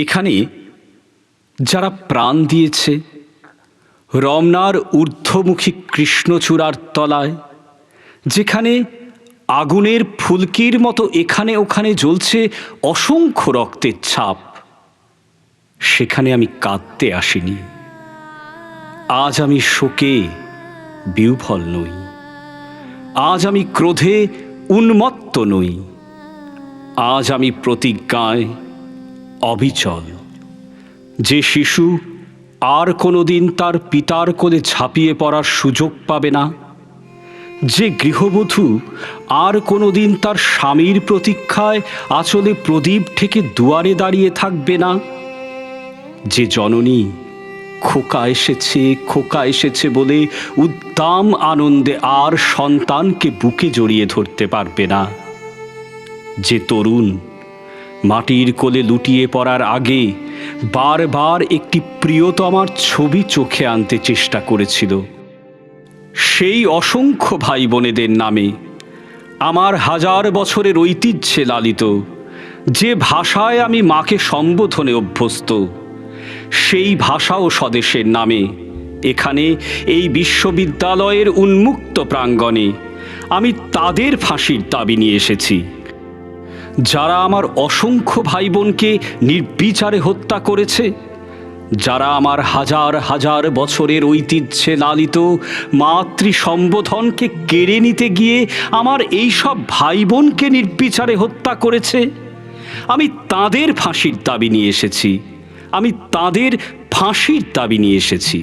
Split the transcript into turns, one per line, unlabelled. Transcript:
এখানে যারা প্রাণ দিয়েছে রমনার ঊর্ধ্বমুখী কৃষ্ণচূড়ার তলায়, যেখানে আগুনের ফুলকির মতো এখানে ওখানে জ্বলছে অসংখ্য রক্তের ছাপ, সেখানে আমি কাঁদতে আসিনি। আজ আমি শোকে বিহ্বল নই, আজ আমি ক্রোধে উন্মত্ত নই, আজ আমি প্রতিজ্ঞায় অবিচল। যে শিশু আর কোনোদিন তার পিতার কোলে ঝাঁপিয়ে পড়ার সুযোগ পাবে না, যে গৃহবধূ আর কোনোদিন তার স্বামীর প্রতীক্ষায় আঁচলে প্রদীপ ঠেকে দুয়ারে দাঁড়িয়ে থাকবে না, যে জননী খোকা এসেছে খোকা এসেছে বলে উদ্দাম আনন্দে আর সন্তানকে বুকে জড়িয়ে ধরতে পারবে না, যে তরুণ মাটির কোলে লুটিয়ে পড়ার আগে বারবার একটি প্রিয়তমার ছবি চোখে আনতে চেষ্টা করেছিল, সেই অসংখ্য ভাই বোনেদের নামে আমার হাজার বছরের ঐতিহ্যে লালিত যে ভাষায় আমি মাকে সম্বোধনে অভ্যস্ত, সেই ভাষা ও স্বদেশের নামে এখানে এই বিশ্ববিদ্যালয়ের উন্মুক্ত প্রাঙ্গণে আমি তাদের ফাঁসির দাবি নিয়ে এসেছি, যারা আমার অসংখ্য ভাই বোনকে নির্বিচারে হত্যা করেছে, যারা আমার হাজার হাজার বছরের ঐতিহ্যে লালিত মাতৃ সম্বোধনকে কেড়ে নিতে গিয়ে আমার এই সব ভাই বোনকে নির্বিচারে হত্যা করেছে। আমি তাদের ফাঁসির দাবি নিয়ে এসেছি, আমি তাদের ফাঁসির দাবি নিয়ে এসেছি।